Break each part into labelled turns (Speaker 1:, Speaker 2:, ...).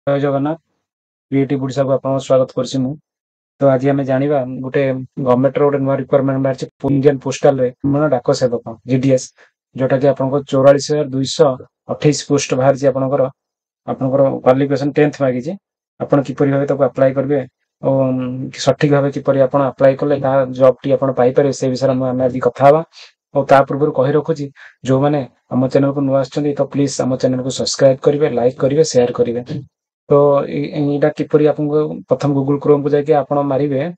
Speaker 1: जय जगन्नाथ क्रिएटिव ओडिशा को आपन स्वागत करछि मु। तो आज आम जाना गोटे गवर्नमेंट गोटे नुआ रिक्वायरमेंट बाहर इंडियन पोस्टाल रे डाक सेवक जीडीएस जोटा कि आपन 44,228 पोस्ट बाहर आपनकर क्वालिफिकेशन 10th मागी आपन किपरि भाबे ताको अप्लाई करबे और सठिक भाबे किपरि आपन अप्लाई कले ता जॉब टी आपन पाई पारे से विषय में आज कथा हवा। और ता पूर्व कहि रखुची जो माने हम चैनल को नुआ आछन तो प्लीज हम चैनल को सब्सक्राइब करिवे लाइक करिवे शेयर करिवे। तो एटा किपरि आपनको प्रथम गूगल क्रोम को जाके आपण मारिबे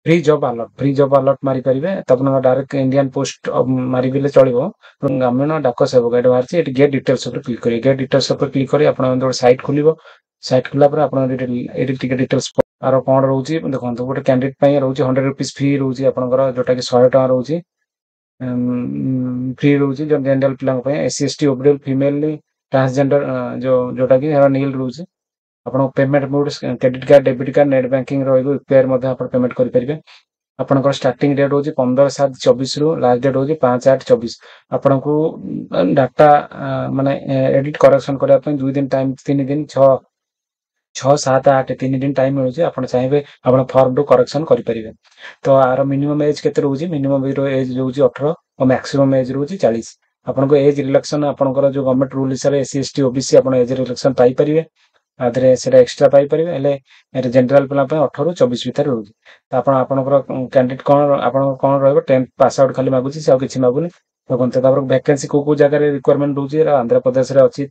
Speaker 1: फ्री जॉब अलर्ट मारी परिबे तब डायरेक्ट इंडियन पोस्ट मारिबे चलिबो ग्रामीण डाक सेवक एटा बाहर एटी गेट डिटेल्स पर क्लिक करिए गेट डिटेल्स पर क्लिक करी आपण जो साइट खुलिबो साइट खुला पर आपण एटी टिके डिटेल्स आरो कोन रहउची देखंतु गोटे कैंडिडेट पई रहउची 100 रुपीस फी रहउची आपनकर जोटा कि 100 टका रहउची फ्री रहउची जो जनरल पिला पई SC ST OBW female transgender जो जोटा कि नील रहउची आपण payment mode credit card debit card net banking रहइबो यूपीआई मध्ये आपण पेमेंट करि परिबे। आपनकर स्टार्टिंग डेट होची 15/7/24 रु लास्ट डेट होची 5/8/24। आपनको डाटा माने एडिट करेक्शन करिया पई 2 दिन टाइम 3 दिन 6 7 8 3 दिन टाइम मिलुची आपण चाहेबे आपण फॉर्म टू करेक्शन करि परिबे। तो आर मिनिमम एज केते रहउची मिनिमम एज रहउची 18 और मैक्सिमम एज रहउची 40। आपनको एज रिलैक्शन आपनकर जो गवर्नमेंट रूल हिसाब एससी एसटी ओबीसी आपण एज रिलैक्शन पाई परिबे आदरे सेटा एक्स्ट्रा पाई परिबे एले जनरल पिला पे 18 रु 24 भीतर रहउची। त आपण आपनकर कैंडिडेट कोन रहबो 10th पास आउट खाली मागुची से किछि मागुनी तो कोन तापर वैकेंसी को जगह रे रिक्वायरमेंट रहउची आंध्र प्रदेश रे अछि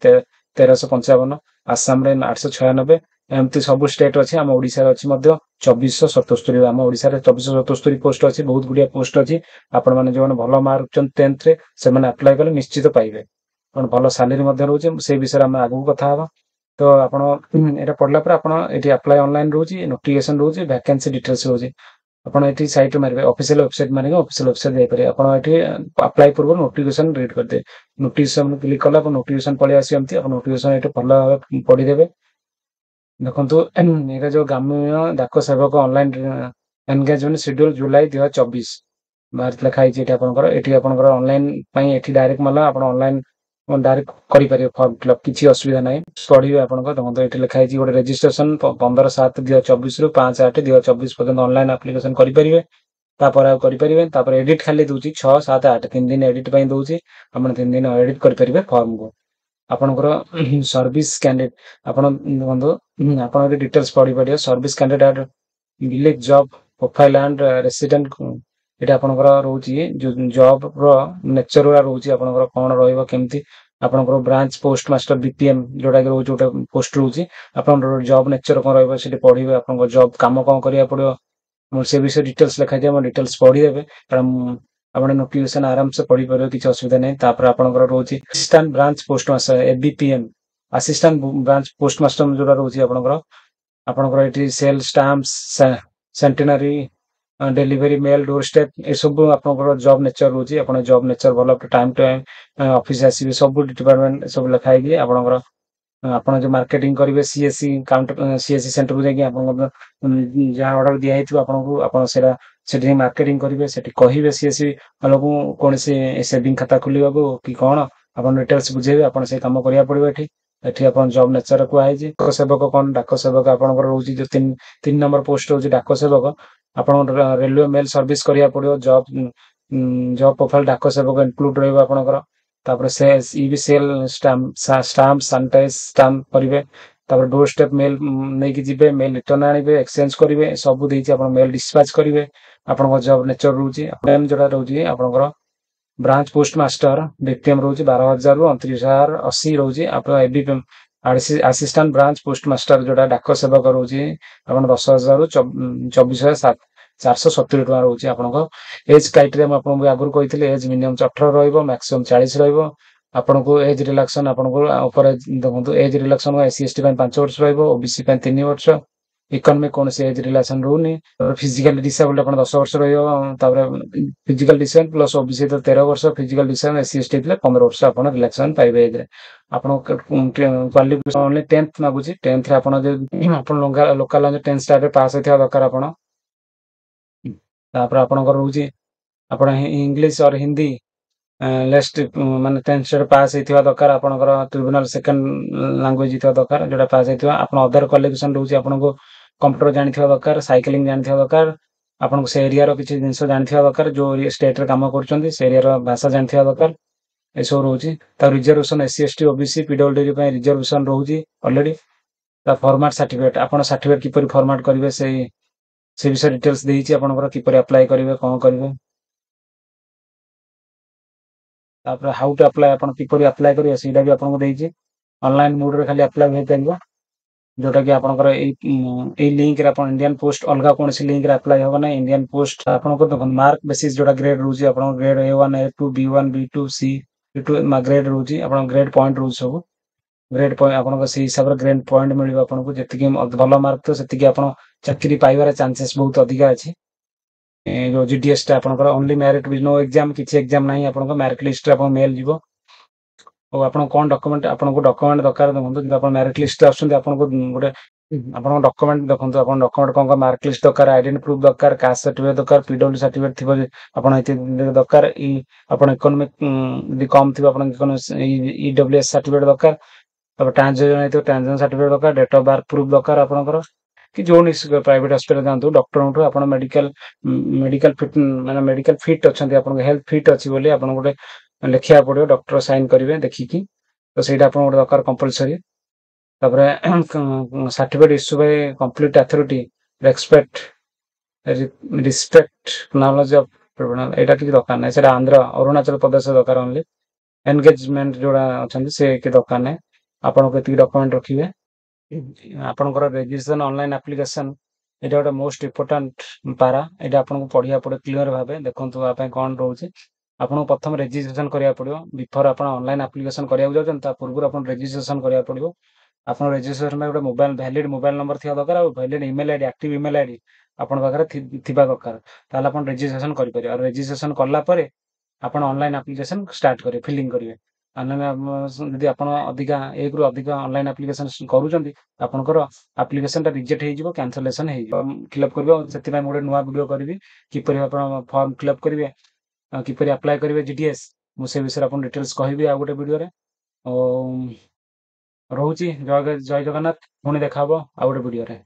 Speaker 1: 1355 आसाम रे 896 एमती सब स्टेट अछि हम ओडिसा रे अछि मध्ये 2477 हम ओडिसा रे 2477 पोस्ट अछि बहुत गुडिया पोस्ट अछि आपण माने जो भलो मार्क चन 10th रे से माने अप्लाई करले निश्चित पाइबे कोन भलो सैलरी मध्ये रहउची से विषय हम आगु कथा हबा। तो आपण एटा पढला पर आपण एटी अप्लाई ऑनलाइन रहउची नोटिफिकेशन रहउची वैकेंसी डिटेल्स रहउची आपण एटी साइट मारबे ऑफिशियल वेबसाइट माने ऑफिशियल वेबसाइट जाय पारे आपण एटी अप्लाई पूर्व नोटिफिकेशन रीड करदे नोटिफिकेशन क्लिक करला पर नोटिफिकेशन पळे आसी एमती आपण नोटिफिकेशन एटी भलो पढी देबे। देखंतु एटा जो ग्रामीण डाक सेवक ऑनलाइन एंगेजमेंट शेड्यूल जुलाई 2024 बाहर लिखा है एटी आपनकर एटी आपनकर ऑनलाइन पई एटी डायरेक्ट मला आपण ऑनलाइन डायरेक्ट करि पारे फॉर्म फिलअप किछि असुविधा नै पढिबे आपनकर देखंतु एटी लिखा है गोटे रजिस्ट्रेशन 15/7/2024 रु 5/8/2024 पर्यंत ऑनलाइन एप्लीकेशन करि परिबे तापर आ करि परिबे तापर एडिट खाली दोची 6 7 8 3 दिन एडिट पई दोची आपण 3 दिन एडिट करि परिबे फॉर्म को आपनकर सर्विस कैंडिडेट आपण बंधु आपण डिटेल्स पढि परिबे service candidate village job profile and resident एटा आपनकर रहउची जो जॉब रो नेचर रा रहउची आपनकर कोन रहइबो केमती आपनकर ब्रांच पोस्ट मास्टर बीपीएम जोटा रहउची जोटा पोस्ट रहउची आपन जॉब नेचर कोन रहइबो सेठी पढिबे आपनकर जॉब काम कोन करिया पड़ियो मोर से विषय डिटेल्स लिखा दिया हम डिटेल्स पढि देबे कारण आपण नोटिफिकेशन आराम से पढि परियो किछ असुविधा नै तापर आपनकर रहउची assistant branch post master ABPM assistant branch post master जोटा रहउची आपनकर एठी sell stamps stationery delivery mail doorstep ए सब आपनकर जॉब नेचर रहउची आपण जॉब नेचर भलो टाइम टू टाइम ऑफिस आसीबे सब डिपार्टमेंट सब लिखा है कि आपनकर आपण जो मार्केटिंग करिवे सीएससी काउंटर सीएससी सेंटर को जाके आपण जहां ऑर्डर दिया हेतु आपण को आपण सेरा सेठी मार्केटिंग करिवे सेठी कहिवे सीएससी लोगो कोन से सेविंग खाता खुलिबाबो कि कोन आपण डिटेल्स बुझेबे आपण से काम करिया पड़िबो एठी एठी आपण जॉब नेचर को आइ जे डाक सेवक कोन डाक सेवक आपनकर रहउची जो 3 नंबर पोस्ट रहउची डाक सेवक आपण रेलवे मेल सर्विस करिया पड़ियो जॉब जॉब प्रोफाइल डाक सेवक इंक्लूड रहइबो आपनकर तापर से ईबी सेल स्टाम्प सैनिटाइज स्टाम्प करिवे तापर डोर स्टेप मेल नै कि जिबे मेल रिटर्न आनिबे एक्सचेंज करिवे सब देछि आपण मेल डिस्पैच करिवे आपण जॉब नेचर रहउची आपण जोडा रहउची आपनकर ब्रांच पोस्ट मास्टर बीपीएम रहउची 12000 रु 29080 रहउची आपण ABPM assistant branch post master जोडा डाक सेवक रहउची आपण 10000 रु 24700 470 टका रहउची आपनको एज क्राइटेरिया म आपन आगुर कहिथिले एज मिनिमम 18 रहइबो मैक्सिमम 40 रहइबो आपनको एज रिलैक्सन आपनको ऊपर देखंतु एज रिलैक्सन एससी एसटी पय 5 वर्ष रहइबो ओबीसी पय 3 वर्ष इकोनॉमिक कोन से एज रिलेशन रहउनी फिजिकल डिसेबल्ड अपन 10 वर्ष रहइबो तापर फिजिकल डिसेबल्ड प्लस ओबीसी तो 13 वर्ष फिजिकल डिसेबल्ड एससी एसटी 15 वर्ष अपन रिलैक्सन पाइबे एज आपण क्वालिफिकेशन ओनली 10th मागुची 10th रे आपण जे आपण लोकल 10th स्टार रे पास होथिया दरकार आपण तापर आपनकर रहउची आपण इंग्लिश और हिंदी लेस्ट माने 10th स्टैंडर्ड पास ହେଇଥିବା ଦରକାର ଆପଣଙ୍କର ଟ୍ରିବ୍ୟୁନାଲ ସେକେଣ୍ଡ ଲାଙ୍ଗୁଏଜ ହେଇଥିବା ଦରକାର ଯୋଉଟା ପାସ୍ ହେଇଥିବା ଆପଣ ଅଦର କ୍ୱାଲିଫିକେସନ ରହୁଛି ଆପଣଙ୍କୁ କମ୍ପ୍ୟୁଟର ଜାଣିଥିବା ଦରକାର ସାଇକେଲିଂ ଜାଣିଥିବା ଦରକାର ଆପଣଙ୍କୁ ସେ ଏରିଆର କିଛି ଜିନିଷ ଜାଣିଥିବା ଦରକାର ଯୋଉ ଷ୍ଟେଟରେ କାମ କରୁଛନ୍ତି ସେ ଏରିଆର ଭାଷା ଜାଣିଥିବା ଦରକାର ଏସବୁ ରହୁଛି ତା reservation SC ST OBC PWD ପାଇଁ ରିଜର୍ଭେସନ ରହୁଛି ଅଲରେଡି ତା ଫର୍ମାଟ ସାର୍ଟିଫିକେଟ ଆପଣ ସାର୍ଟିଫିକେଟ କିପରି ଫର୍ମାଟ କରିବେ ସେ ବିଷୟରେ ଡିଟେଲ୍ସ ଦେଇଛି ଆପଣଙ୍କର କିପରି ଆପ୍ଲାଏ କରିବେ କଣ କରିବେ ତାପରେ ହାଉ ଟୁ ଆପ୍ଲାଏ ଆପଣ କିପରି ଆପ୍ଲାଏ କରିବେ ସେଇଟା ବି ଆପଣଙ୍କୁ ଦେଇଛି ଅନଲାଇନ ମୋଡରେ ଖାଲି ଆପ୍ଲାଏ ହେଇପାରିବ ଯୋଉଟା କି ଆପଣଙ୍କର ଏଇ ଲିଙ୍କରେ ଆପଣ ଇଣ୍ଡିଆନ ପୋଷ୍ଟ ଅଲଗା କୌଣସି ଲିଙ୍କରେ ଆପ୍ଲାଏ ହବ ନାହିଁ ଇଣ୍ଡିଆନ ପୋଷ୍ଟ ଆପଣଙ୍କର ଦେଖନ୍ତୁ ମାର୍କ ବେସିସ୍ ଯୋଉଟା ଗ୍ରେଡ ରହୁଛି ଆପଣଙ୍କ grade A1 A2 B1 B2 C B2 grade ରହୁଛି ଆପଣଙ୍କ ଗ୍ରେଡ ପଏଣ୍ଟ ରହୁଛି ସବୁ ଗ୍ରେଡ ପଏଣ୍ଟ ଆପଣଙ୍କ ସେଇ ହିସାବରେ ଗ୍ରେଡ ପଏଣ୍ଟ ମିଳିବ ଆପଣଙ୍କୁ ଯେତିକି ଭଲ ମାର୍କ ତ ସେତିକି ଆପଣ ଚାକିରି ପାଇବାର ଚାନ୍ସେସ୍ ବହୁତ ଅଧିକା ଅଛି जो जीडीएस टा आपनकर only merit with no exam किछि एग्जाम नाही आपनकर मेरिट लिस्ट रे आपन मेल जीवो और आपन कोन डॉक्यूमेंट आपनको डॉक्यूमेंट दरकार देखंतु जब आपन मेरिट लिस्ट आछन आपनको गोटे आपन डॉक्यूमेंट देखंतु आपन डॉक्यूमेंट कोन मार्क लिस्ट दरकार आइडेंटिटी प्रूफ दरकार कास्ट सर्टिफिकेट दरकार पीडब्ल्यू सर्टिफिकेट थिबो आपन इति दरकार ई आपन इकोनॉमिक दि कम थिबो आपन ईडब्ल्यूएस सर्टिफिकेट दरकार तब ट्रांसजेंडर हेतु ट्रांसजेंडर सर्टिफिकेट दरकार डेट ऑफ बर्थ प्रूफ दरकार आपनकर कि जो प्राइवेट हॉस्पिटल जातु डॉक्टर आप मेडिकल मेडिकल फिट माने मेडिकल फिट अच्छा आपन हेल्थ फिट अच्छी बोली आपन गोटे लिखिया पड़ो डॉक्टर साइन करेंगे देखिकी तो ସେଇଟା ଆପଣ ଗୋଟେ ଦରକାର कंपलसरी ତାପରେ certificate issue bye complete authority respect knowledge of tribunal एटा कि दरकार नै सेटा आंध्र अरुणाचल प्रदेश दरकार ओनली एंगेजमेंट जोड़ा अछंती से कि दरकार नै आपण केति डॉक्यूमेंट रखिबे आपनकर रेजिस्ट्रेशन ऑनलाइन एप्लीकेशन एटा गोटे मोस्ट इंपोर्टेंट पारा एटा आपनको पढ़िया पड़े क्लियर भाबे देखंतु आ पय कोन रहउची आपनको प्रथम रेजिस्ट्रेशन करिया पड़ियो बिफोर आपन ऑनलाइन एप्लीकेशन करिया जाउछन ता पूर्व आपन रेजिस्ट्रेशन करिया पड़ियो आपन रेजिस्ट्रेशन में गोटे मोबाइल वैलिड मोबाइल नंबर थिया दरकार और valid email ID active email ID आपन पाखरे थिबा दरकार ताले आपन रेजिस्ट्रेशन करि परियो और रेजिस्ट्रेशन करला परे आपन ऑनलाइन एप्लीकेशन स्टार्ट करियो फिलिंग करिवे ऑनलाइन यदि आपन अधिका एक रु अधिका ऑनलाइन एप्लीकेशन करूछंती आपनकर एप्लीकेशन ता रिजेक्ट हे जिवो कैंसलेशन हे जिवो फिलअप करबो सेति में मोडे नुवा वीडियो करबी किपरि आपन फॉर्म फिलअप करिवे किपरि अप्लाई करिवे जीडीएस मु से विषय आपन डिटेल्स कहबी आ गोटे वीडियो रे ओ रहउची जय जगन्नाथ पुणी देखाबो आ गोटे वीडियो रे।